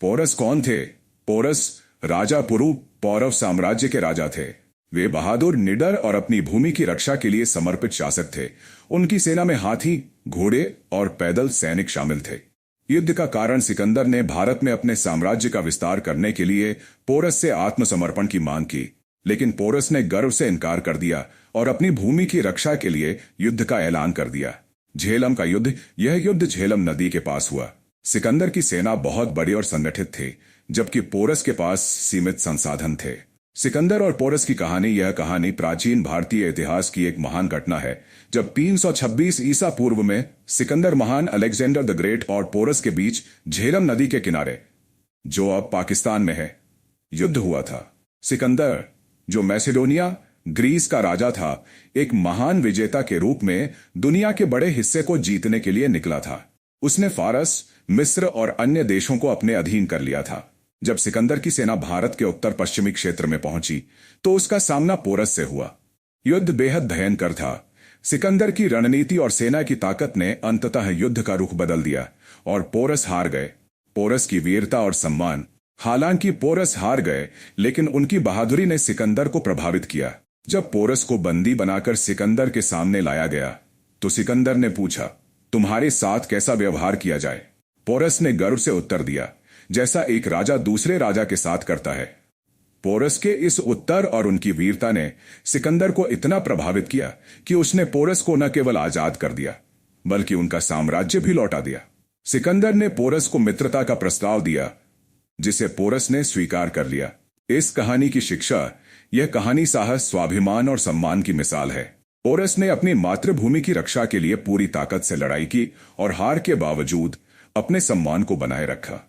Porous कौन थे? Porous राजा पुरु पौरव साम्राज्य के राजा थे। वे बहादुर, निडर और अपनी भूमि की रक्षा के लिए समर्पित शासक थे। उनकी सेना में हाथी, घोड़े और पैदल सैनिक शामिल थे। युद्ध का कारण सिकंदर ने भारत में अपने साम्राज्य का विस्तार करने के लिए पोरस से आत्मसमर्पण की मांग की, लेकिन पोरस ने गर्व से इनकार कर दिया और अपनी भूमि की रक्षा के लिए युद्ध का ऐलान कर दिया। झेलम का युद्ध। यह युद्ध झेलम नदी के पास हुआ। सिकंदर की सेना बहुत बड़ी और संगठित थी, जबकि पोरस के पास सीमित संसाधन थे। सिकंदर और पोरस की कहानी। यह कहानी प्राचीन भारतीय इतिहास की एक महान घटना है, जब 326 ईसा पूर्व में सिकंदर महान, अलेक्जेंडर द ग्रेट और पोरस के बीच झेलम नदी के किनारे, जो अब पाकिस्तान में है, युद्ध हुआ था। सिकंदर, जो मैसेडोनिया, ग्रीस का राजा था, एक महान विजेता के रूप में दुनिया के बड़े हिस्से को जीतने के लिए निकला था। उसने फारस, मिस्र और अन्य देशों को अपने अधीन कर लिया था। जब सिकंदर की सेना भारत के उत्तर पश्चिमी क्षेत्र में पहुंची, तो उसका सामना पोरस से हुआ। युद्ध बेहद भयंकर था। सिकंदर की रणनीति और सेना की ताकत ने अंततः युद्ध का रुख बदल दिया और पोरस हार गए। पोरस की वीरता और सम्मान। हालांकि पोरस हार गए, लेकिन उनकी बहादुरी ने सिकंदर को प्रभावित किया। जब पोरस को बंदी बनाकर सिकंदर के सामने लाया गया, तो सिकंदर ने पूछा, तुम्हारे साथ कैसा व्यवहार किया जाए? पोरस ने गर्व से उत्तर दिया, जैसा एक राजा दूसरे राजा के साथ करता है। पोरस के इस उत्तर और उनकी वीरता ने सिकंदर को इतना प्रभावित किया कि उसने पोरस को न केवल आजाद कर दिया, बल्कि उनका साम्राज्य भी लौटा दिया। सिकंदर ने पोरस को मित्रता का प्रस्ताव दिया, जिसे पोरस ने स्वीकार कर लिया। इस कहानी की शिक्षा। यह कहानी साहस, स्वाभिमान और सम्मान की मिसाल है। पोरस ने अपनी मातृभूमि की रक्षा के लिए पूरी ताकत से लड़ाई की और हार के बावजूद अपने सम्मान को बनाए रखा।